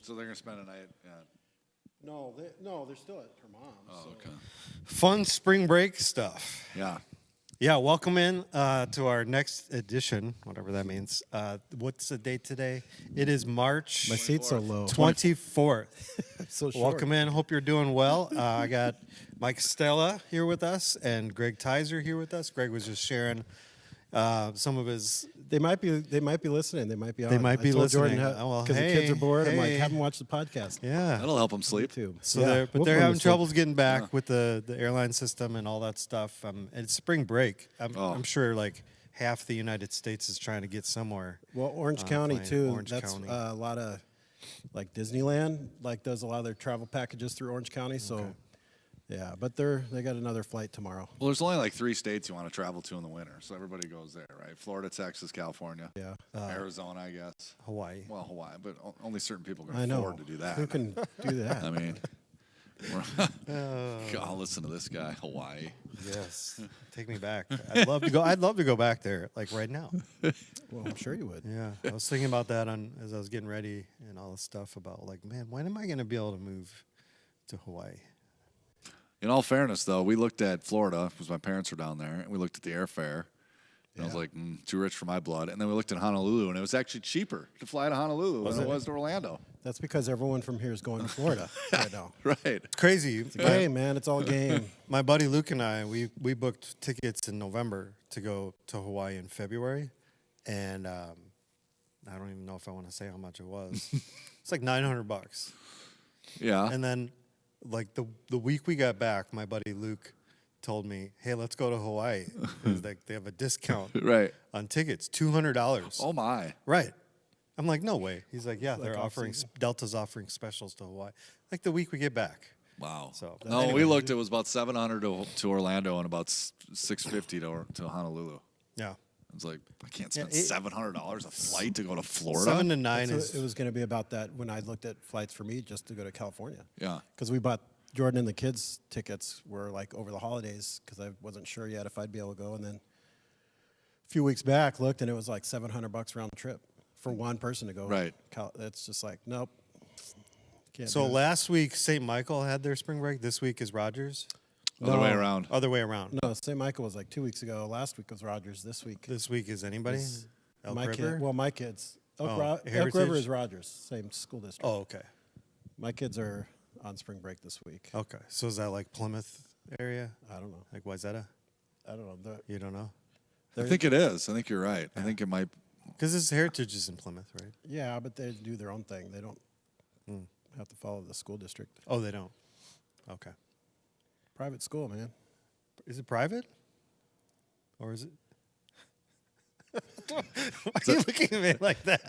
So they're gonna spend a night. No, they're still at her mom's. Oh, okay. Fun spring break stuff. Yeah. Yeah, welcome in to our next edition, whatever that means. What's the date today? It is March My seat's so low. 24th. So short. Welcome in. Hope you're doing well. I got Mike Stella here with us and Greg Tizer here with us. Greg was just sharing some of his. They might be listening. They might be on. They might be listening. Because the kids are bored. I'm like, haven't watched the podcast. Yeah. That'll help them sleep. YouTube. So Yeah, they're having sleep. troubles getting back with the airline system and all that stuff. It's spring break. I'm sure like half the United States is trying to get somewhere. Well, Orange County too. Orange That's County. a lot of like Disneyland. Like does a lot of their travel packages through Orange County. So yeah, but they got another flight tomorrow. Well, there's only like 3 states you want to travel to in the winter, so everybody goes there, right? Florida, Texas, California, Yeah. Arizona, I guess. Hawaii. Well, Hawaii, but only certain people I can know. afford to do that. Who can do that? I mean, God, listen to this guy, Hawaii. Yes. Take me back. I'd love to go. I'd love to go back there, like right now. Well, I'm sure you would. Yeah. I was thinking about that as I was getting ready and all this stuff about like, man, when am I going to be able to move to Hawaii? In all fairness, though, we looked at Florida because my parents were down there, and we looked at the airfare. And I was like, too rich for my blood. And then we looked at Honolulu, and it was actually cheaper to fly to Honolulu than it was to Orlando. That's because everyone from here is going to Florida right now. Right. It's crazy. It's a game, man. It's all game. My buddy Luke and I, we booked tickets in November to go to Hawaii in February, and I don't even know if I want to say how much it was. It's like $900. Yeah. And then, like the week we got back, my buddy Luke told me, "Hey, let's go to Hawaii. Like they have a discount Right. on tickets, $200." Oh, my. Right. I'm like, no way. He's like, yeah, Like they're offering off-season. Delta's offering specials to Hawaii. Like the week we get back. Wow. So, no, anyway. we looked. It was about $700 to Orlando and about $650 to Honolulu. Yeah. I was like, I can't spend Yeah, $700 a flight to go to Florida. 7 to 9 So is it was going to be about that when I looked at flights for me just to go to California. Yeah. Because we bought Jordan and the kids' tickets were like over the holidays because I wasn't sure yet if I'd be able to go. And then a few weeks back, looked and it was like $700 round trip for one person to go. Right. It's just like, nope. Can't So do it. last week, St. Michael had their spring break. This week is Rogers. Other way around. Other way around. No, St. Michael was like 2 weeks ago. Last week was Rogers. This week. This week is anybody? is Elk my River? kid. Well, my kids. Elk River Heritage? is Rogers, same school district. Oh, okay. My kids are on spring break this week. Okay. So is that like Plymouth area? I don't know. Like Wayzata? I don't know. You don't know? I think it is. I think you're right. I think it might. Because this Heritage is in Plymouth, right? Yeah, but they do their own thing. They don't have to follow the school district. Oh, they don't. Okay. Private school, man. Is it private? Or is it? Why are you looking at me like that?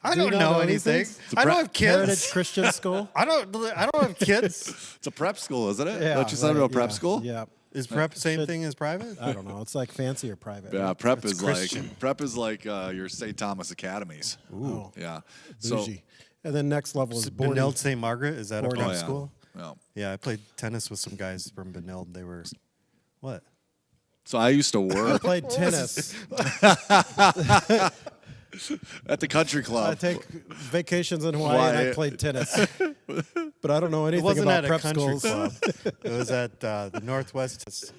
I Do you don't not know know anything. anything? I don't have kids. Heritage Christian School. I don't have kids. It's a prep school, isn't it? Yeah, Don't you said about prep yeah, school? Yeah. Is prep same Should- thing as private? I don't know. It's like fancy or private. Yeah, right? prep It's is Christian. like your St. Thomas academies. Ooh. Yeah. Bougie. And then next level is boarding. Benilde St. Margaret, is that a Boarding. prep Oh, yeah. school? Yeah. Yeah, I played tennis with some guys from Benilde. They were, what? So I used to I work played tennis. at the country I club. take vacations in Hawaii and I Hawaii. played tennis. But I don't know It anything wasn't about at a prep country schools. club. It was at the Northwest.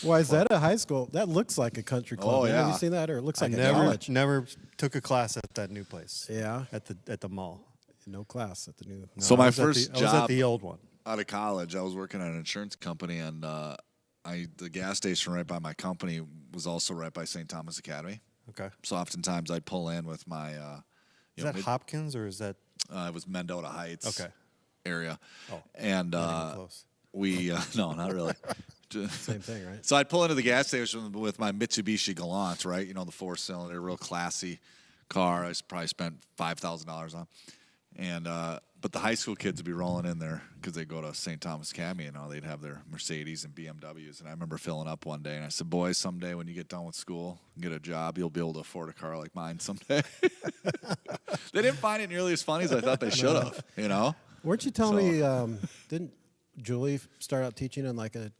Why is that a high school? That looks like a country club. Oh, man. Have yeah. you seen that? Or it looks I like a never college. never took a class at that new place. Yeah. At the mall. No class at the new. So I my was at first I was at job the old one. out of college, I was working at an insurance company, and the gas station right by my company was also right by St. Thomas Academy. Okay. So oftentimes I'd pull in with my, Is that Hopkins or is that? it was Mendota Heights Okay. area. Oh, And not even close. we, no, not really. Same thing, right? So I'd pull into the gas station with my Mitsubishi Galant, right? You know, the 4-cylinder, real classy car. I probably spent $5,000 on. And but the high school kids would be rolling in there because they go to St. Thomas Academy, and they'd have their Mercedes and BMWs. And I remember filling up one day, and I said, "Boys, someday when you get done with school and get a job, you'll be able to afford a car like mine someday." They didn't find it nearly as funny as I thought they should have. You know? Weren't you telling me? Didn't Julie start out teaching in like a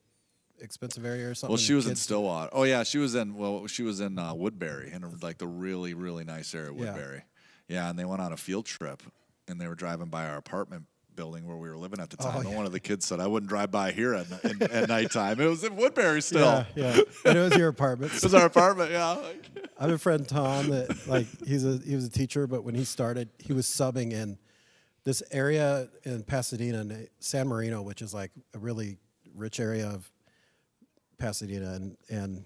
expensive area or something? Well, she was in Kids- Stillwater. Oh yeah, she was in Woodbury, in like the really really nice area of Yeah. Woodbury. Yeah, and they went on a field trip. and they were driving by our apartment building where we were living at the time. Oh, And yeah. one of the kids said, I wouldn't drive by here at nighttime. It was in Woodbury still. Yeah, yeah. And it was your apartment. It was our apartment, yeah. I have a friend Tom that like he was a teacher, but when he started, he was subbing in this area in Pasadena, San Marino, which is like a really rich area of Pasadena, and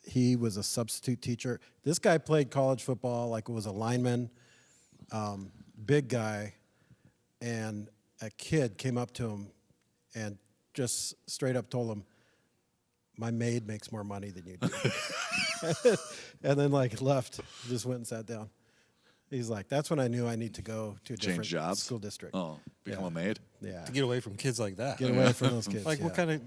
he was a substitute teacher. This guy played college football, like was a lineman, big guy, and a kid came up to him and just straight up told him, my maid makes more money than you do. And then like left, just went and sat down. He's like, that's when I knew I need to go to a different Change jobs? school district. Oh, become Yeah. a maid? Yeah. To get away from kids like that. Get away from those kids. Like, what yeah. kind of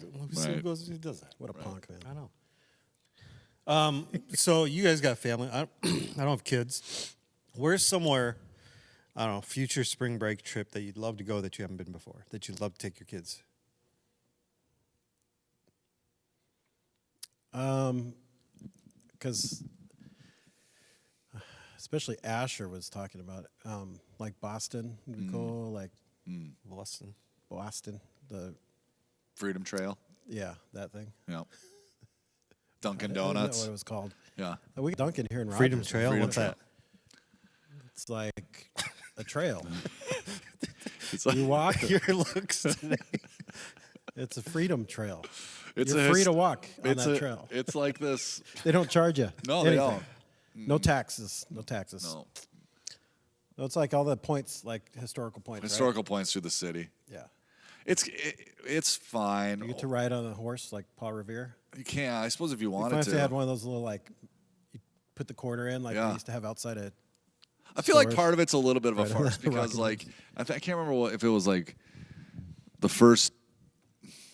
Right. who does that? What a punk, man. I know. So you guys got family. I don't have kids. Where's somewhere, I don't know, future spring break trip that you'd love to go that you haven't been before, that you'd love to take your kids? Because especially Asher was talking about it. Like Boston, would be cool. Like Boston. Boston, Freedom Trail? yeah, that thing. Yeah. Dunkin' I don't know Donuts? what it was called. Yeah. We Dunkin' here in Freedom Rogers. Trail? Freedom What's Trail. that? It's like a trail. It's like, You walk it. Your looks today. It's a freedom trail. it's You're a free his- to walk on it's that a- trail. It's like this. They don't charge you. No, they anything. don't. No taxes. No taxes. No. No, it's like all the points, like historical points. Historical points through the city. Right? Yeah. It's fine. You get to ride on a horse like Paul Revere. You can. I suppose if you If wanted they had to. one of those little like, you put the quarter in like Yeah. they used to have outside of. I feel like stores. part of it's a little bit of a Right. farce because, Rocky like, I can't remember if it was like the first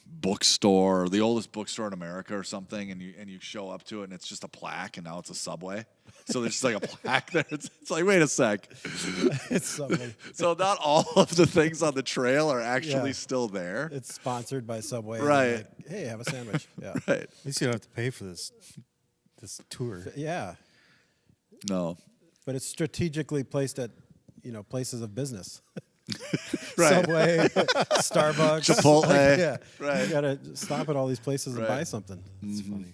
bookstore, or the oldest bookstore in America, or something, and you show up to it and it's just a plaque, and now it's a Subway. So there's just like a plaque there. It's like, wait a sec. It's Subway. So not all of the things on the trail are actually Yeah. still there. It's sponsored by Subway. and Right. they're like, hey, have a sandwich. Yeah. Right. At least you don't have to pay for this tour. Yeah. No. But it's strategically placed at, places of business. Right. Subway, Starbucks, Chipotle. Like, yeah. Right. You gotta stop at all these places and Right. buy something. It's funny.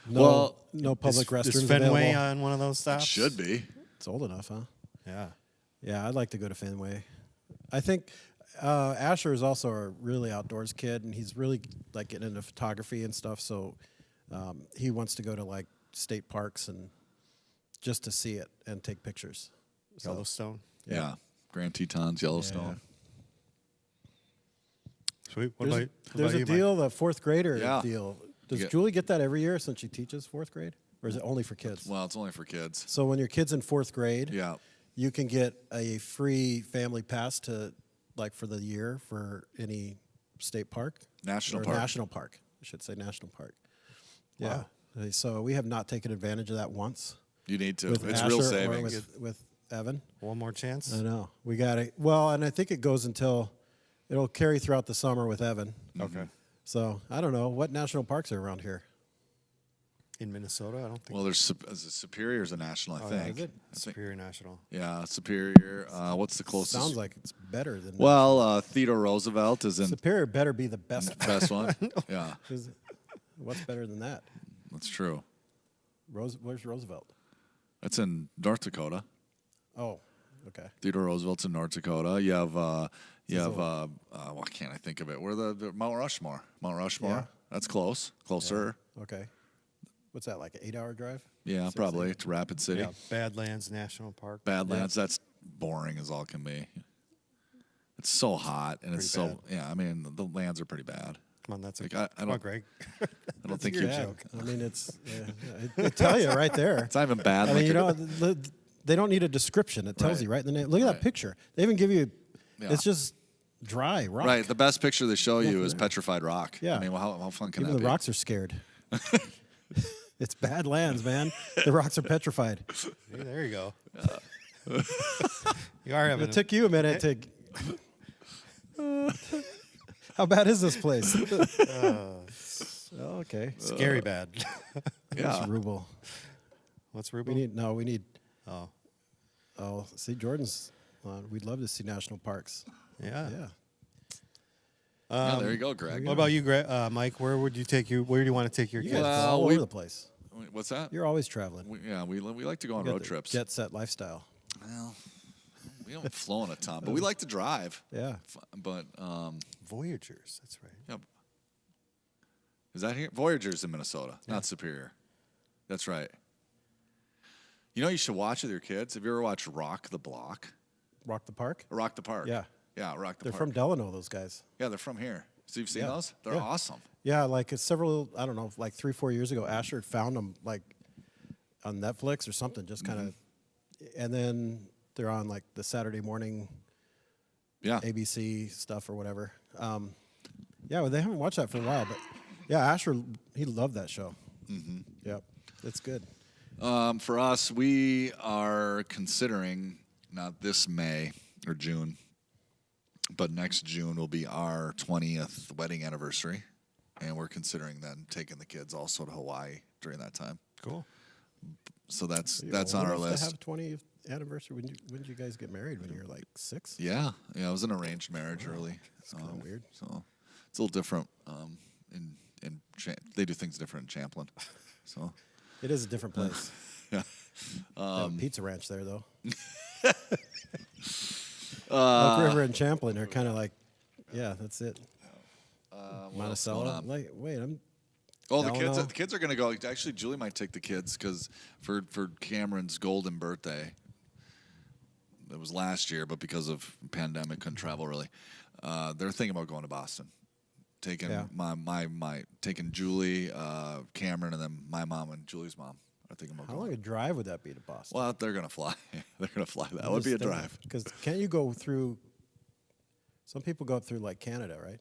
No, Well, no public restrooms Is Fenway available. on one of those stops? Should be. It's old enough, huh? Yeah. Yeah, I'd like to go to Fenway. I think Asher is also a really outdoors kid, and he's really like getting into photography and stuff. So he wants to go to like state parks and just to see it and take pictures. So, Yellowstone. Yeah. Grand Tetons, Yellowstone. Sweet. What There's, about, what there's about a you, deal, the fourth grader Yeah. deal. Does Yeah. Julie get that every year since she teaches fourth grade, or is it only for kids? Well, it's only for kids. So when your kid's in fourth grade, Yeah. you can get a free family pass to, like, for the year for any state park. National Or park. National park. I should say national park. Yeah. So we have not taken advantage of that once. You need to. With It's Asher real or savings. with Evan. One more chance? I know. We got it. Well, and I think it goes until, it'll carry throughout the summer with Evan. Okay. So I don't know. What national parks are around here? In Minnesota? I don't think. Well, there's Superior's a national, I Oh, yeah, think. is it? I think- Superior National. Yeah, Superior. What's the closest? Sounds like it's better than Well, Theodore Roosevelt is in Superior better be the best. best one. Yeah, 'Cause what's better than that? that's true. Where's Roosevelt? That's in North Dakota. Oh, okay. Theodore Roosevelt's in North Dakota. You have Sizzle. why can't I think of it? Where the Mount Rushmore. Mount Rushmore. Yeah. That's closer. Okay. What's that, like an 8-hour drive? Yeah, 6, probably 8? to Rapid City. Yeah. Badlands National Park. Badlands. That's boring as all can be. It's so hot and it's Pretty so yeah. I mean, the lands are pretty bad. Come on, that's a Like, I come on, don't- Greg. I don't think your you. Yeah. joke. I mean, it's, they tell you right there. It's not even bad. I mean, like they don't need a description. It tells Right. you right in the name. Look at Right. that picture. They even give you, Yeah. it's just dry rock. Right. The best picture they show you Nothing is there. petrified rock. Yeah. I mean, well, how fun can Even that the be? rocks are scared. It's bad lands, man. The rocks are petrified. Hey, there you go. You are having It took you a minute to. How bad is this place? Okay. scary bad. Yeah. It's Rubel. What's We Ruben? need. Oh, Oh, see, Jordan's We'd love to see national parks. Yeah. Yeah. Yeah, there you go, Greg. What about you, Mike? Where do you want to take your You kids? guys go Well, all we- over the place. What's that? You're always traveling. We like to go on You got road the trips. Jet set lifestyle. Well, we haven't flown a ton, but we like to drive. Yeah. But Voyagers. That's right. yeah. Is that here? Voyagers in Minnesota, not Superior. That's right. You know, you should watch with your kids. Have you ever watched Rock the Block? Rock the Park? Rock the Park. Yeah. Yeah, Rock the They're Park. from Delano, those guys. Yeah, they're from here. So you've seen Yeah. those? They're Yeah. awesome. Yeah, like it's several, I don't know, like 3-4 years ago, Asher found them like on Netflix or something, just kind of, and then they're on like the Saturday morning Yeah. ABC stuff or whatever. Yeah, well, they haven't watched that for a while, but yeah, Asher, he loved that show. Mm-hmm. Yep, it's good. For us, we are considering, not this May or June, but next June will be our 20th wedding anniversary. And we're considering then taking the kids also to Hawaii during that time. Cool. So that's You're on old our enough list. To have 20th anniversary. When did you guys get married? When you were like 6? Yeah, it was an arranged marriage early. It's kind of weird. So it's a little different. They do things different in Champlin. So It is a different place. yeah. They have a pizza ranch there, though. Uh, Elk River and Champlin are kind of like, yeah, that's it. what else going Monticello. on? Like, wait, Oh, Delano. the kids are going to go. Actually, Julie might take the kids because for Cameron's golden birthday, it was last year, but because of pandemic, couldn't travel really. They're thinking about going to Boston, taking taking Julie, Cameron, and then my mom and Julie's mom are thinking about how going. long a drive would that be to Boston? Well, they're going to fly. They're going to fly. That would be a drive. Because can't you go through? Some people go through like Canada, right?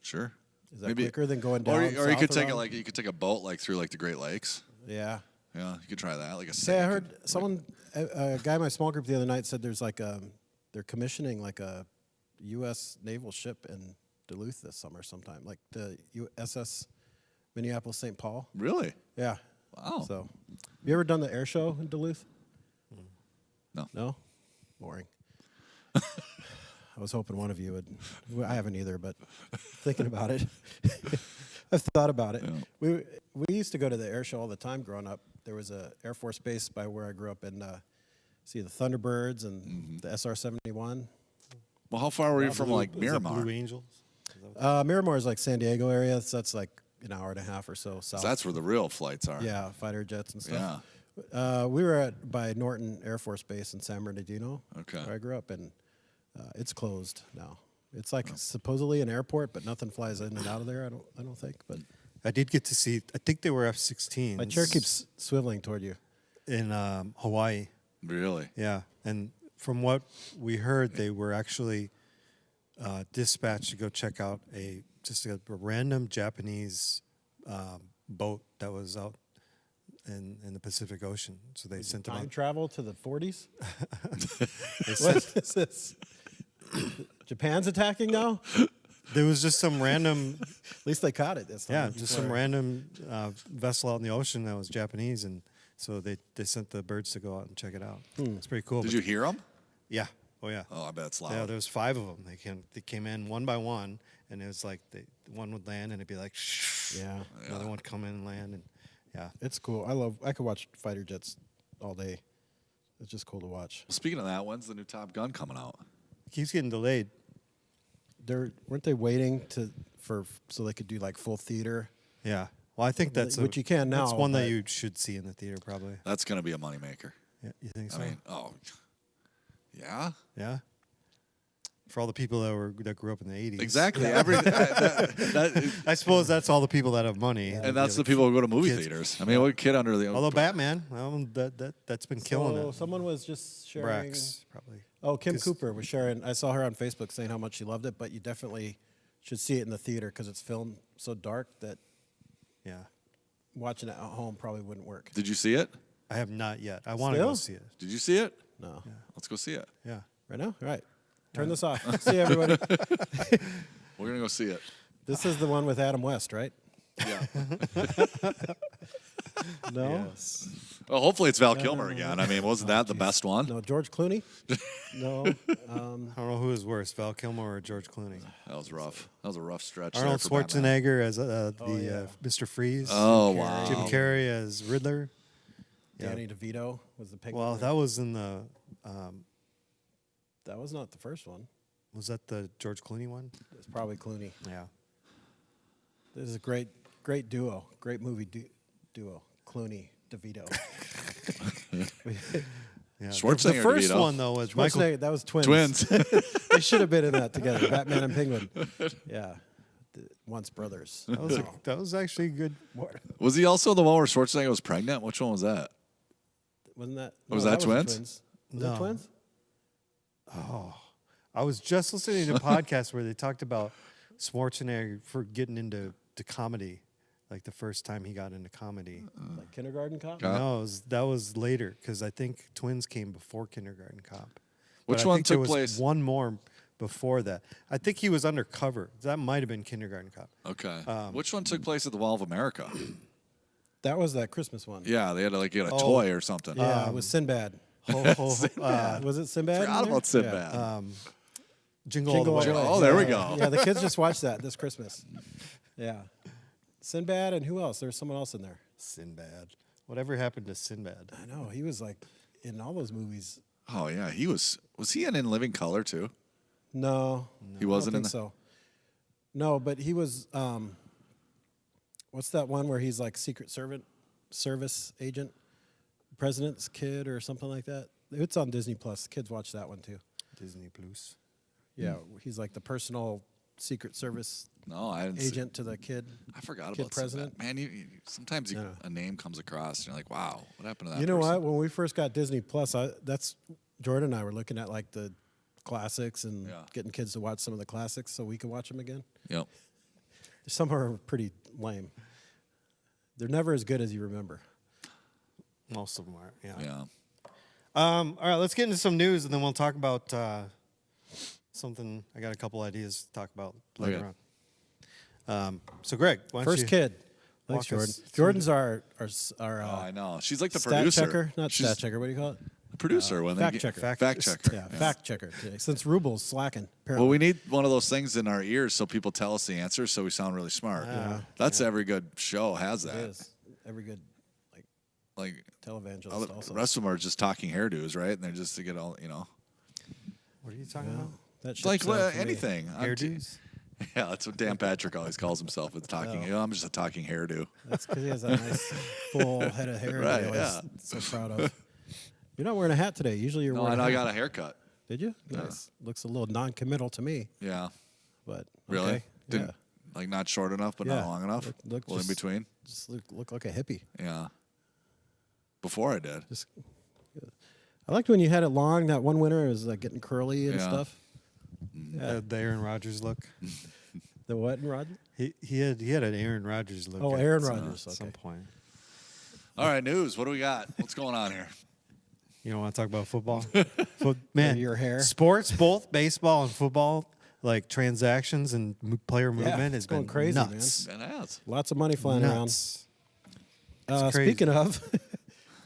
Sure. Is that quicker than going down? Or you south could take around? you could take a boat like through like the Great Lakes. Yeah. Yeah, you could try that. Like a. Say, I heard a guy in my small group the other night said there's like they're commissioning like a U.S. naval ship in Duluth this summer sometime, like the USS Minneapolis St. Paul. Really? Yeah. Wow. So, have you ever done the air show in Duluth? No. No? Boring. I was hoping one of you would. I haven't either, but thinking about it, I've thought about it. Yeah. We used to go to the air show all the time growing up. There was a Air Force base by where I grew up, and see the Thunderbirds and the SR-71. Well, how far were you from like Is that Miramar? Blue Angels. Is that what- Miramar is like San Diego area, so that's like an hour and a half or so south. So that's where the real flights are. Yeah, fighter jets and stuff. Yeah. We were by Norton Air Force Base in San Bernardino, Okay. where I grew up, and it's closed now. It's like supposedly an airport, but nothing flies in and out of there. I don't think. But I did get to see. I think they were F-16s. my chair keeps swiveling toward you. in Hawaii. Really? Yeah, and from what we heard, they were actually dispatched to go check out a random Japanese boat that was out in the Pacific Ocean. So they sent them Time out. travel to the 40s. They What sent, is this? Japan's attacking now. there was just some random, At least they caught it this time. yeah, just some random vessel out in the ocean that was Japanese, and so they sent the birds to go out and check it out. It's pretty cool. Did but- you hear them? Yeah. Oh yeah. Oh, I bet it's loud. Yeah, there was 5 of them. They came in one by one, and it was like one would land, and it'd be like, Yeah, another one come in and land, and yeah. it's cool. I could watch fighter jets all day. It's just cool to watch. Speaking of that, when's the new Top Gun coming out? It keeps getting delayed. Weren't they waiting so they could do like full theater? Yeah. Well, I think that's Which you can That's now, one that but- you should see in the theater, probably. That's going to be a moneymaker. Yeah, you think so? I mean, yeah, yeah. For all the people that grew up in the 80s. exactly. I suppose that's all the people that have money. And that's the people who go to movie Kids. theaters. I mean, what kid under the Although Batman, that's been killing So it. someone was just sharing. Brax, probably. Oh, Kim 'Cause- Cooper was sharing. I saw her on Facebook saying how much she loved it, but you definitely should see it in the theater because it's filmed so dark that Yeah. watching it at home probably wouldn't work. Did you see it? I have not yet. I want to go Still? see it. Did you see it? No. Let's go see it. Yeah. Right now? All right. Turn this off. See you, everybody. We're going to go see it. This is the one with Adam West, right? Yeah. No, Yes. Well, hopefully it's Val Kilmer again. I mean, wasn't that the best one? no, George Clooney. No, I don't know who is worse, Val Kilmer or George Clooney. That was rough. That was a rough stretch. Arnold there for Batman. Schwarzenegger as yeah. Mr. Freeze. Oh, wow. Jim Carrey as Riddler. Yeah. Danny DeVito was the pig. Well, that was in the. that was not the first one. Was that the George Clooney one? It's probably Clooney. Yeah. This is a great duo, great movie duo. Clooney, DeVito. Yeah. Schwarzenegger, The first DeVito. one though was Michael. Schwarzenegger, that was twins. Twins. They should have been in that together. Batman and Penguin. Yeah, once brothers. That was actually good. Was he also the one where Schwarzenegger was pregnant? Which one was that? Wasn't that? Was that twins? Was No. that twins? I was just listening to a podcast where they talked about Schwarzenegger for getting into comedy, like the first time he got into comedy. Like Kindergarten Cop? No, that was later because I think Twins came before Kindergarten Cop. Which But I one think there took was place? One more before that. I think he was undercover. That might have been Kindergarten Cop. Okay. Which one took place at the Wall of America? That was that Christmas one. Yeah, they had to like get a toy or something. Yeah, it was Sinbad. Was it Sinbad? Forgot in about there? Sinbad. Jingle All the Jingle Way. All the Way. Oh, there we go. Yeah, the kids just watched that this Christmas. Yeah. Sinbad and who else? There's someone else in there. Sinbad. Whatever happened to Sinbad? I know. He was like in all those movies. Oh yeah, he was. Was he in Living Color too? No. He wasn't I in don't think the. so. No, but he was what's that one where he's like Secret Service agent? President's Kid or something like that. It's on Disney Plus. Kids watch that one too. Disney Plus. Yeah, he's like the personal Secret Service No, I didn't. See, agent to the kid. I forgot kid about president. Sinbad. Man, sometimes Yeah. a name comes across and you're like, wow, what happened to that? You know person? what? When we first got Disney Plus, that's Jordan and I were looking at like the classics and Yeah. getting kids to watch some of the classics so we could watch them again. Yep. Some are pretty lame. They're never as good as you remember. Most of them are. Yeah. Yeah. All right, let's get into some news, and then we'll talk about something. I got a couple ideas to talk about later Okay. on. So, Greg, why don't First you kid. walk Thanks, Jordan. us through Jordan's our Oh, I know. She's like the stat producer. checker. Not She's stat checker. What do you call it? the producer when fact they get, checker. Fact checker. Yeah, fact checker today. Since Rubel's slacking. Apparently. Well, we need one of those things in our ears so people tell us the answers so we sound really smart. That's every good show has It that. is. Every good Like televangelist all the also. rest of them are just talking hairdos, right? And they're just to get all, What are you talking about? That ship like sailed for me. anything. Hairdos? Yeah, that's what Dan Patrick always calls himself. It's talking. Oh. I'm just a talking hairdo. That's because he has that nice full head of hair Right, that he always yeah. so proud of. You're not wearing a hat today. Usually you're No, wearing I a hat. got a haircut. Did you? Nice. Looks a little non-committal to me, Yeah. but Really? okay. Didn't Yeah. like not short enough, but Yeah. not long enough. Look Well, in just- between. Just look like a hippie. Yeah. Before I did. Just, I liked when you had it long. That one winter it was like getting curly and Yeah. stuff. The Aaron Rodgers look. The what, Roger? He had an Aaron Rodgers look. Oh, at Aaron some- Rodgers, At some okay. point. All right, news. What do we got? What's going on here? You don't want to talk about football? Man, your hair. Sports, both baseball and football, like transactions and player movement has it's going been crazy, man. nuts. Ben has. Lots of money flying Nuts. around. crazy. Speaking of,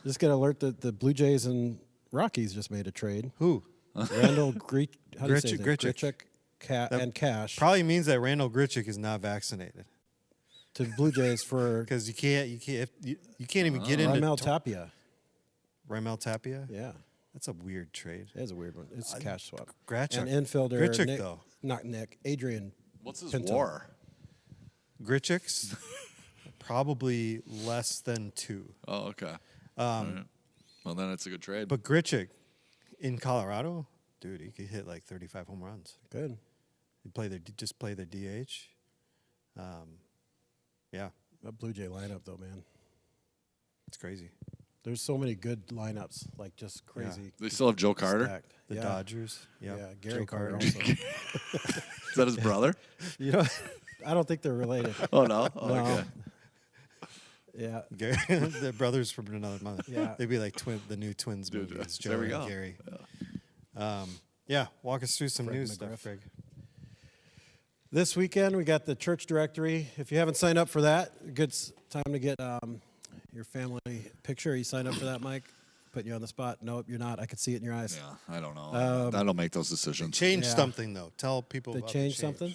just get an alert that the Blue Jays and Rockies just made a trade. Who? Randall how do you say that? Grichuk. And Cash Probably means that Randall Grichuk is not vaccinated to the Blue Jays for because you can't even get into Raimel Tapia. Raimel Tapia. Yeah, That's a weird trade. it is a weird one. It's a cash swap. Grichuk. And infielder Grichuk, Nick, though. not Nick, Adrian. What's his Pinto. war? Grichuk's probably less than 2. Oh, okay. All right. Well, then it's a good trade. But Grichuk in Colorado, dude, he could hit like 35 home runs. Good. He just play the DH. Yeah, That Blue Jay lineup though, man. it's crazy. There's so many good lineups, like just crazy. They still have Joe Carter. Stacked. The yeah. Dodgers. Yep. Yeah, Gary Joe Carter. Carter. Also. Is that his brother? You know, I don't think they're related. Oh no. Oh, No. okay. Yeah. Gary, the brothers from another mother. Yeah. They'd be like the new Twins Dude, movie. It's there Joe we go. and Gary. Yeah, walk us through some Fred news McGriff. stuff, Greg. This weekend we got the church directory. If you haven't signed up for that, good time to get your family picture? You signed up for that, Mike? Putting you on the spot? Nope, you're not. I could see it in your eyes. Yeah, I don't know. I don't make those decisions. Change Yeah. something though. Tell people They about changed the change. something?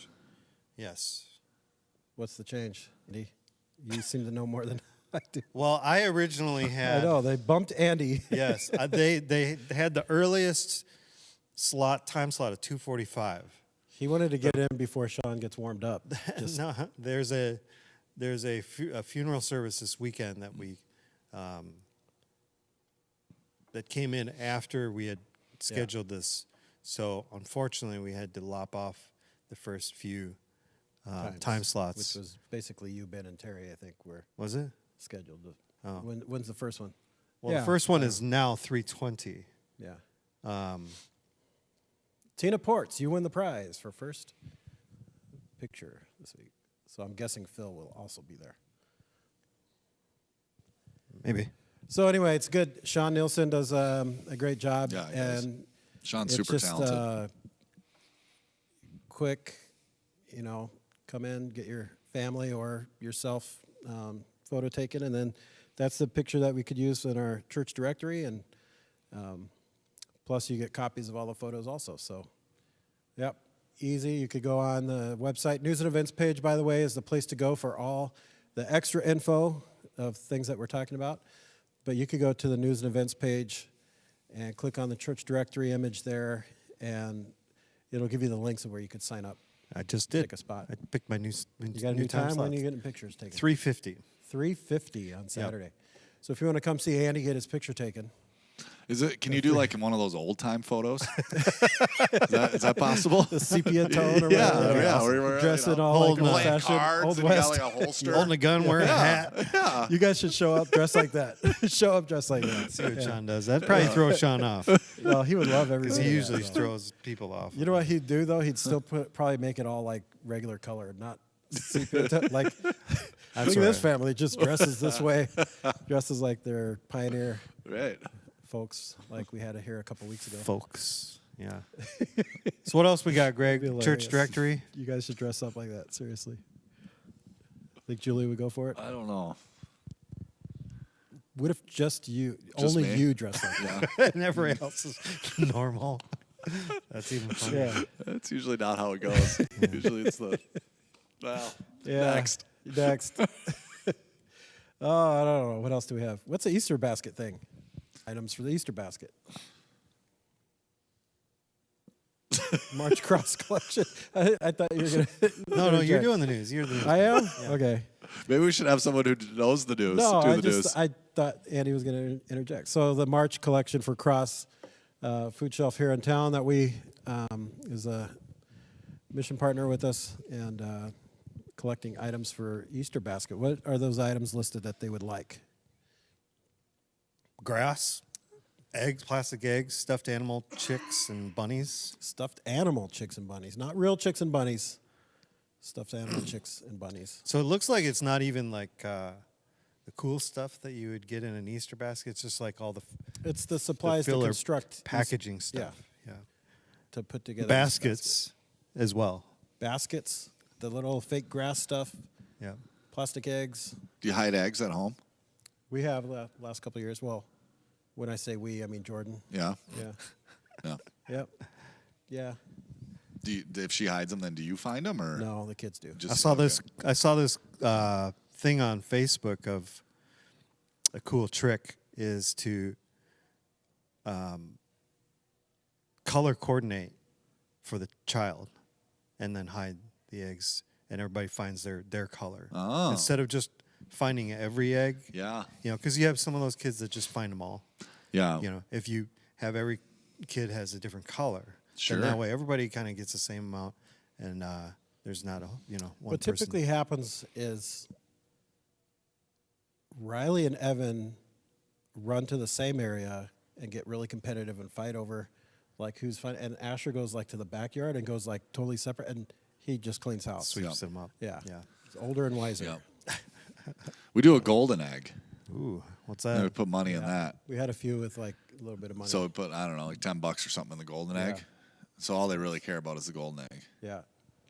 Yes. What's the change, Andy? You seem to know more than I do. Well, I originally had. I know they bumped Andy. Yes, they had the earliest time slot of 2:45. He wanted to get in before Sean gets warmed up. Just, No, there's a funeral service this weekend that we that came in after we had scheduled this. So unfortunately, we had to lop off the first few time slots. which was basically you, Ben, and Terry. I think were Was it? scheduled. Oh. When's the first one? Well, Yeah, the first one is now 3:20. Yeah. Tina Ports, you win the prize for first picture this week. So I'm guessing Phil will also be there. Maybe. So anyway, it's good. Sean Nielsen does a great job. Yeah, he does. And Sean's it's super just, talented. Quick, come in, get your family or yourself photo taken, and then that's the picture that we could use in our church directory, and plus you get copies of all the photos also. So, yep, easy. You could go on the website. News and events page, by the way, is the place to go for all the extra info of things that we're talking about. But you could go to the news and events page and click on the church directory image there, and it'll give you the links of where you could sign up. I just did. Pick a spot. I picked my new. You got a new time? When are you getting pictures taken? 3:50. 3:50 on Saturday. So if you want to come see Andy get his picture taken, Can you do like in one of those old time photos? is that possible? the sepia tone or Yeah, whatever. yeah, where we're, Dressed you in know, all like holding old playing fashioned, cards old and you got west. like a holster. Holding a gun, wearing a hat. You guys should show up dressed like that. Show up dressed like that. See what Sean does. That probably throws Sean off Well, he would love because everything. he usually throws people off. You know what he'd do though? He'd still probably make it all like regular color, not sepia tone. Like, look at this right. family just dresses this way, dresses like they're pioneer Right. folks, like we had it here a couple weeks ago. Folks. Yeah. So what else we got, Greg? Hilarious. Church directory. You guys should dress up like that. Seriously. Think Julie would go for it? I don't know. What if just you, Just only me? you dress like that? Yeah. And everybody else is normal. That's even funnier. Yeah. That's usually not how it goes. Usually it's the next. Next. Oh, I don't know. What else do we have? What's the Easter basket thing? Items for the Easter basket. March Cross collection. I thought you were going to. No, you're doing the news. You're the news. I am? Yeah. Okay. Maybe we should have someone who knows the news No, do the news. I thought Andy was going to interject. So the March collection for Cross Food Shelf here in town that we is a mission partner with us and collecting items for Easter basket. What are those items listed that they would like? Grass, eggs, plastic eggs, stuffed animal chicks and bunnies. Stuffed animal chicks and bunnies, not real chicks and bunnies. Stuffed animal chicks and bunnies. So it looks like it's not even like the cool stuff that you would get in an Easter basket. It's just like all the It's the supplies to filler construct packaging these- stuff. Yeah. to put together these Baskets as well. baskets, the little fake grass stuff, Yeah. plastic eggs. Do you hide eggs at home? We have the last couple of years. Well, when I say we, I mean Jordan. Yeah. Yeah. Yeah. Yep. Yeah. If she hides them, then do you find them or No, the kids do. just I saw this thing on Facebook of a cool trick is to color coordinate for the child and then hide the eggs and everybody finds their color. Oh. Instead of just finding every egg, Yeah. because you have some of those kids that just find them all. Yeah. If you have every kid has a different color, Sure. then that way everybody kind of gets the same amount and there's not one What person. typically happens is Riley and Evan run to the same area and get really competitive and fight over like who's fun. And Asher goes like to the backyard and goes like totally separate, and he just cleans house. Sweeps them up. Yeah. Yeah. He's older and wiser. Yeah. We do a golden egg. Ooh, what's And we that? put money in that. We had a few with like a little bit of money. So we put, I don't know, like $10 or something in the golden egg. So all they really care about is the golden egg. yeah.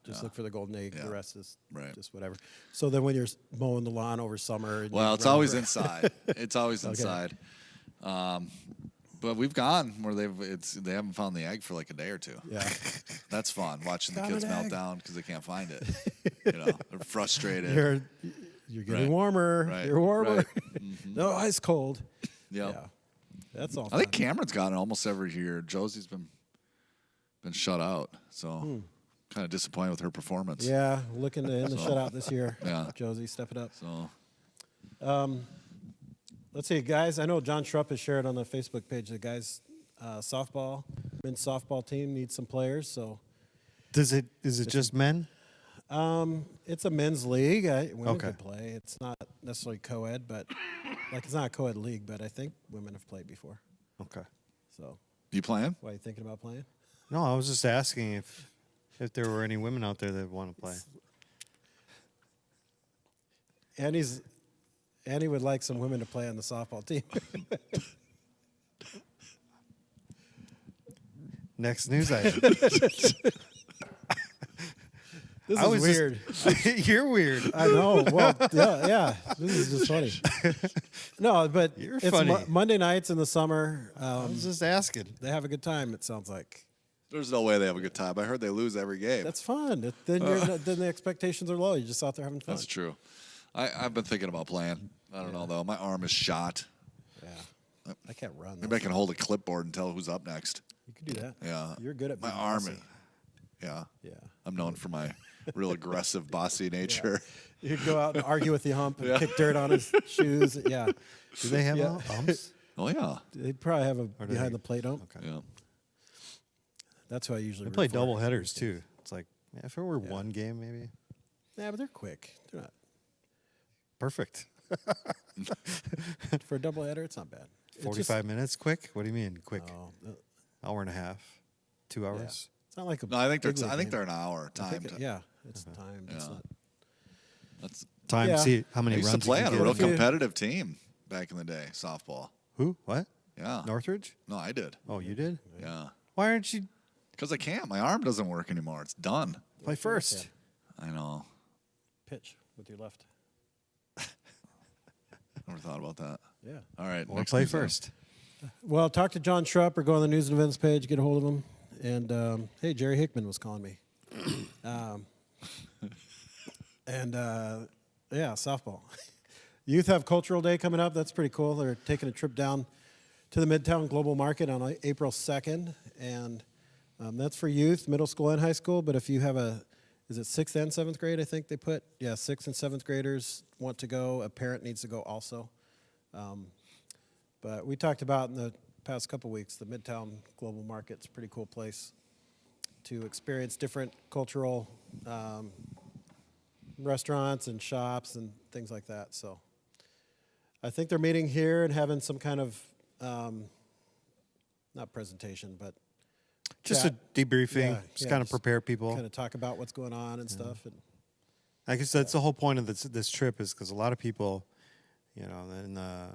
Just look for the golden egg. Yeah. The rest is Right. just whatever. So then when you're mowing the lawn over summer. And Well, you it's run always over- inside. It's always inside. But we've gone where they haven't found the egg for like a day or two. Yeah. That's fun, watching the Found kids an melt egg. down because they can't find it. They're frustrated. You're getting Right. warmer. Right. You're warmer. Right. Mm-hmm. No, ice cold. Yep. Yeah. That's all. I think fun. Cameron's gotten it almost every year. Josie's been shut out, so kind of disappointed with her performance. Yeah, looking to end the shutout this year. Yeah. Josie, step it up. So Let's see, guys. I know John Schrupp has shared on the Facebook page. The guys' softball, men's softball team needs some players. So Is it just men? it's a men's league. Women Okay. could play. It's not necessarily co-ed, but it's not a co-ed league. But I think women have played before. Okay. So you playing? why are you thinking about playing? No, I was just asking if there were any women out there that want to play. Annie would like some women to play on the softball team. Next news item. This I is was weird. You're weird. I know. Well, yeah. This is just funny. No, but You're it's funny. Monday nights in the summer. I was just asking. They have a good time. It sounds like There's no way they have a good time. I heard they lose every game. that's fun. Then then the expectations are low. You're just out there having fun. That's true. I've been thinking about playing. I don't know though. My arm is shot. Yeah, I can't run. Maybe I can hold a clipboard and tell who's up next. You can do that. Yeah. You're good at my being arm. bossy. Yeah. Yeah. I'm known for my real aggressive, bossy nature. You could go out and argue with the hump and kick dirt on his shoes. Yeah. Do they have Yeah. umps? Oh yeah. They'd probably have a do behind they- the plate hump. Okay. Yeah. That's who I usually They play root for. double headers too. It's like if it were one game, maybe Yeah, but they're quick. They're not. perfect. For a double header, it's not bad. It's just- 45 minutes, quick. What do you mean, quick? Oh, Hour and a half, 2 yeah. hours. It's not like a. No, I think big league they're game. an hour I think timed. yeah, it's timed. It's Yeah. not. That's Time Yeah. to see how I many used runs to play you on can a get. real If you- competitive team back in the day, softball. Who? What? Yeah. Northridge? No, I did. Oh, you did? Yeah. Why aren't you Because I can't. My arm doesn't work anymore. It's done. play first? I know. Pitch with your left. Never thought about that. Yeah. All right. Or next play news item. first? Well, talk to John Schrupp or go on the news and events page, get a hold of him. And hey, Jerry Hickman was calling me. Yeah, softball. Youth have Cultural Day coming up. That's pretty cool. They're taking a trip down to the Midtown Global Market on April 2nd. And that's for youth, middle school and high school. But if you have is it 6th and 7th grade, I think they put? Yeah, 6th and 7th graders want to go. A parent needs to go also. But we talked about in the past couple weeks, the Midtown Global Market's a pretty cool place to experience different cultural restaurants and shops and things like that. So I think they're meeting here and having some kind of, not presentation, but Just chat. a debriefing, Yeah, just yeah, kind of just prepare people. kind of talk about what's going on and stuff. And I guess that's the whole point of this trip is because a lot of people, in the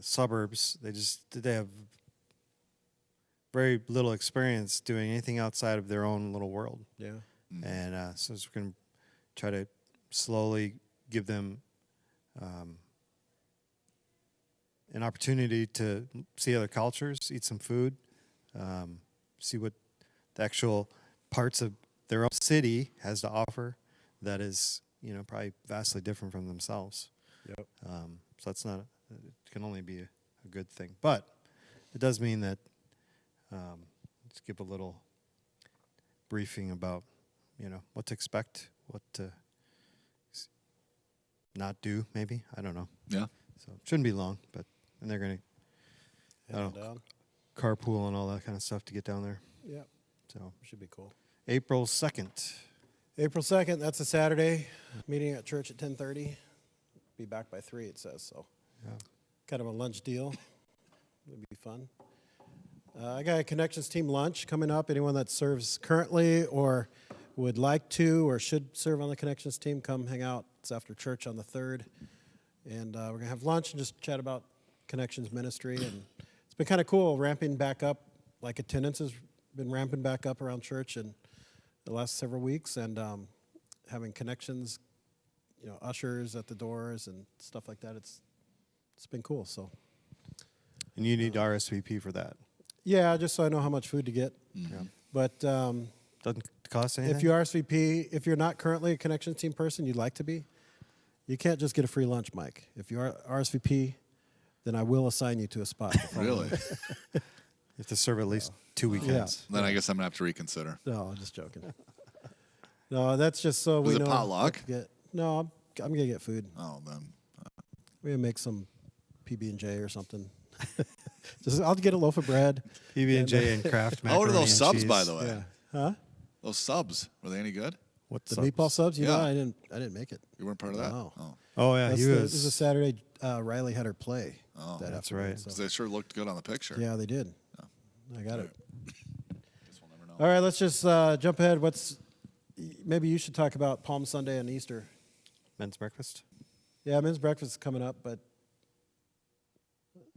suburbs, they have very little experience doing anything outside of their own little world. yeah, And so we're going to try to slowly give them an opportunity to see other cultures, eat some food, see what the actual parts of their own city has to offer that is, probably vastly different from themselves. yep. So that's not, it can only be a good thing. But it does mean that, let's give a little briefing about, what to expect, what to not do, maybe. I don't know. Yeah. So it shouldn't be long, and they're going to Heading Oh. down. carpool and all that kind of stuff to get down there. Yeah, So should be cool. April 2nd. April 2nd, that's a Saturday. Meeting at church at 10:30. Be back by 3, it says. So Yeah. kind of a lunch deal. It'd be fun. I got a Connections Team lunch coming up. Anyone that serves currently or would like to or should serve on the Connections team, come hang out. It's after church on the 3rd. And we're going to have lunch and just chat about Connections ministry. And it's been kind of cool ramping back up. Like attendance has been ramping back up around church. And the last several weeks, and having connections, ushers at the doors and stuff like that. It's been cool. So And you need RSVP for that. yeah, just so I know how much food to get. Mm-hmm. But Doesn't cost anything. if you RSVP, if you're not currently a connections team person, you'd like to be, you can't just get a free lunch, Mike. If you are RSVP, then I will assign you to a spot. Really? You have to serve at least 2 weekends. Then I guess I'm gonna have to reconsider. No, I'm just joking. No, that's just so Was we it know. potluck? what to get. No, I'm gonna get food. Oh, then We're gonna make some PB&J or something. I'll get a loaf of bread. PB&J and Kraft macaroni how are those and subs, cheese. by the way? Yeah. Huh? Those subs, were they any good? What The subs? meatball subs? You know, Yeah. I didn't make it. You weren't part of that? No. Oh, Oh yeah, That's he This is a was. Saturday. Riley had her play. Oh, that that's afternoon, right. so- 'cause they sure looked good on the picture. Yeah, they did. I got it. Guess we'll never know. All right, let's just jump ahead. Maybe you should talk about Palm Sunday and Easter. Men's breakfast. Yeah, men's breakfast is coming up, but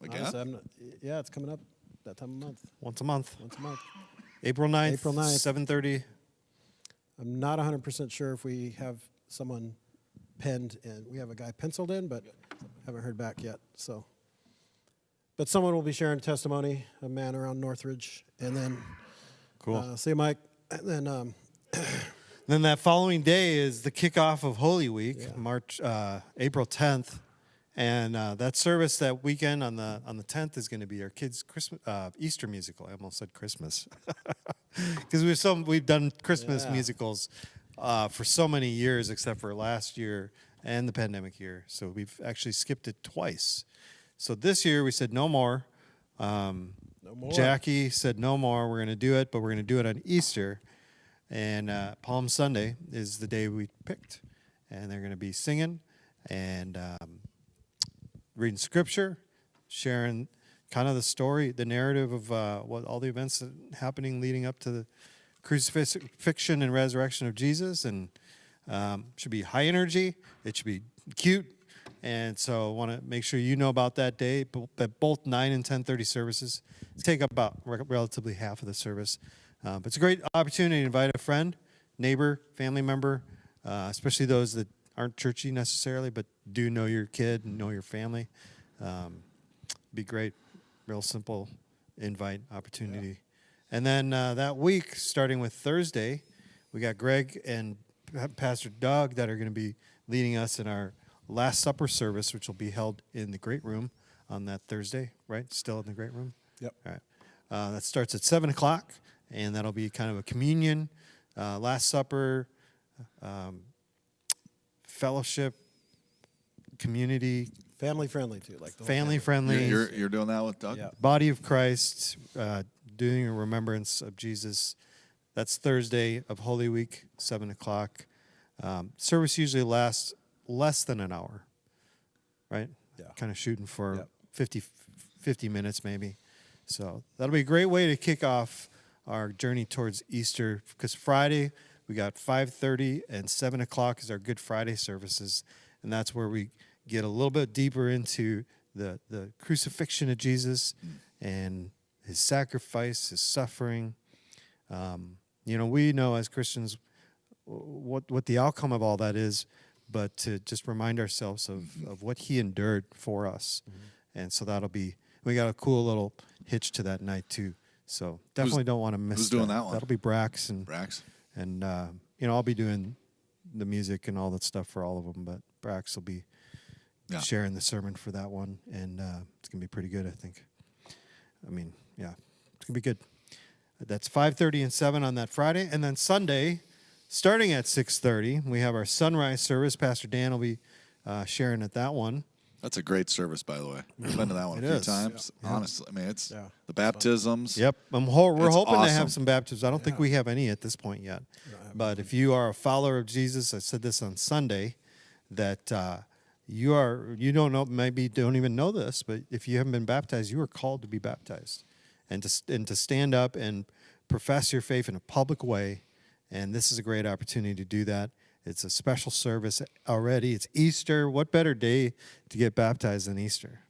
Again? honestly, yeah, it's coming up that time of month, Once a month. once a month. April 9th. April 9th. 7:30. I'm not 100% sure if we have someone penned, and we have a guy penciled in, but haven't heard back yet. So, but someone will be sharing testimony, a man around Northridge, and then Cool. see you, Mike, and then Then that following day is the kickoff of Holy Week, Yeah. April 10th, and that service that weekend on the 10th is going to be our kids' Christmas Easter musical. I almost said Christmas because we've done Christmas Yeah. musicals for so many years, except for last year and the pandemic year. So we've actually skipped it twice. So this year we said no more. no more. Jackie said no more. We're going to do it, but we're going to do it on Easter. And Palm Sunday is the day we picked. And they're going to be singing and reading scripture, sharing kind of the story, the narrative of what all the events that happening leading up to the crucifixion and resurrection of Jesus. And should be high energy. It should be cute. And so I want to make sure you know about that day. But both 9 and 10:30 services take up about relatively half of the service. But it's a great opportunity to invite a friend, neighbor, family member, especially those that aren't churchy necessarily, but do know your kid and know your family. Be great. Real simple invite opportunity. Yeah. And then that week, starting with Thursday, we got Greg and Pastor Doug that are going to be leading us in our Last Supper service, which will be held in the Great Room on that Thursday, right? Still in the Great Room? Yep. All right. That starts at 7 o'clock, and that'll be kind of a communion, Last Supper, fellowship, community, Family friendly too, like the whole family friendly. You're doing that with Doug? Yeah. Body of Christ, doing a remembrance of Jesus. That's Thursday of Holy Week, 7 o'clock. Service usually lasts less than an hour, right? Yeah. Kind of shooting for Yep. 50 minutes maybe. So that'll be a great way to kick off our journey towards Easter, because Friday we got 5:30 and 7 o'clock is our Good Friday services, and that's where we get a little bit deeper into the crucifixion of Jesus and his sacrifice, his suffering. We know as Christians what the outcome of all that is, but to just remind ourselves of what he endured for us. And so we got a cool little hitch to that night too. So definitely don't want to miss who's doing that one? That'll be Brax and I'll be doing the music and all that stuff for all of them, but Brax will be sharing the sermon for that one, and it's gonna be pretty good, I think. I mean, yeah, it's gonna be good. That's 5:30 and 7 on that Friday, and then Sunday, starting at 6:30, we have our sunrise service. Pastor Dan will be sharing at that one. That's a great service, by the way. I've been to that one a It few is. times. Yeah. Honestly, I mean, it's Yeah. the baptisms. Yep, we're It's hoping to awesome. have some baptisms. I don't think we have any at this point yet. But if you are a follower of Jesus, I said this on Sunday, that you don't know, maybe don't even know this, but if you haven't been baptized, you are called to be baptized, and to stand up and profess your faith in a public way. And this is a great opportunity to do that. It's a special service already. It's Easter. What better day to get baptized than Easter?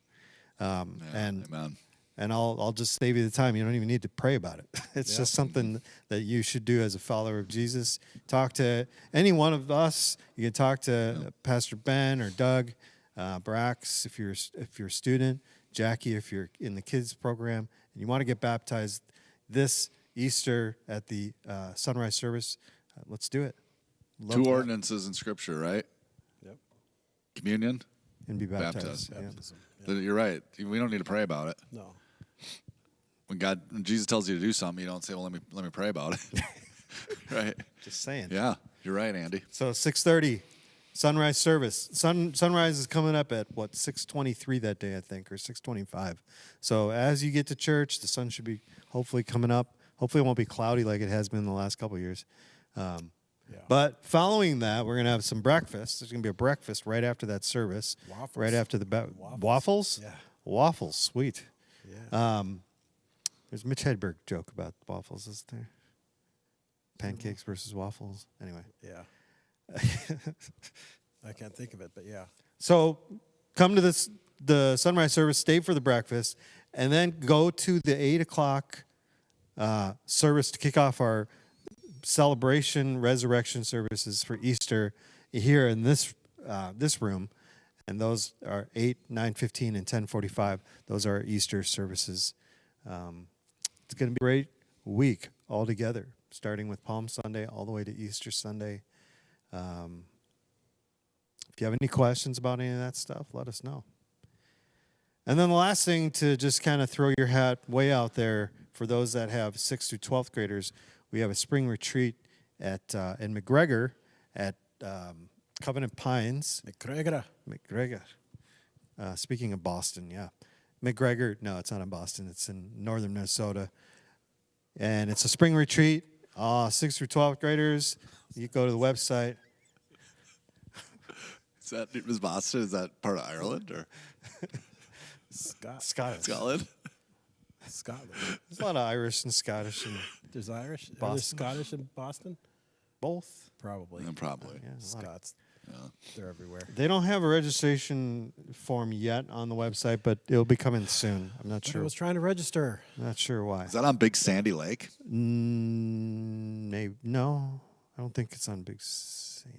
And Amen. and I'll just save you the time. You don't even need to pray about it. It's just something that you should do as a follower of Jesus. Talk to any one of us. You can talk to Pastor Ben or Doug, Brax if you're a student, Jackie if you're in the kids program, and you want to get baptized this Easter at the sunrise service. Let's do it. Love Two that. ordinances in Scripture, right? Yep. Communion, And be baptized. Baptized. Yeah. Baptism. You're right. We don't need to pray about it. No. When Jesus tells you to do something, you don't say, "Well, let me pray about it." Right? Just saying. Yeah, you're right, Andy. So 6:30, sunrise service. Sunrise is coming up at 6:23 that day, I think, or 6:25. So as you get to church, the sun should be hopefully coming up. Hopefully it won't be cloudy like it has been the last couple of years. But following that, we're gonna have some breakfast. There's gonna be a breakfast right after that service. Waffles. Right after the waffles. Yeah. Waffles, sweet. Yeah. There's a Mitch Hedberg joke about waffles, isn't there? Pancakes versus waffles. Anyway. Yeah. I can't think of it, but yeah. So come to the sunrise service, stay for the breakfast, and then go to the 8 o'clock service to kick off our celebration resurrection services for Easter here in this room. And those are 8, 9:15, and 10:45. Those are our Easter services. It's going to be a great week all together, starting with Palm Sunday all the way to Easter Sunday. If you have any questions about any of that stuff, let us know. And then the last thing, to just kind of throw your hat way out there for those that have 6th through 12th graders, we have a spring retreat in Mcgregor at Covenant Pines. Mcgregor. Speaking of Boston, yeah. Mcgregor, no, it's not in Boston. It's in northern Minnesota. And it's a spring retreat. 6th through 12th graders, you go to the website. Is Boston? Is that part of Ireland or Scottish. Scotland? Scotland. There's a lot of Irish and Scottish and There's Irish. Are there Boston. Scottish in Boston? both. Probably. Probably. Yeah, a lot of- Scots. They're everywhere. They don't have a registration form yet on the website, but it'll be coming soon. I'm not I sure. was trying to register. Not sure why. Is that on Big Sandy Lake? Maybe no. I don't think it's on Big Sandy.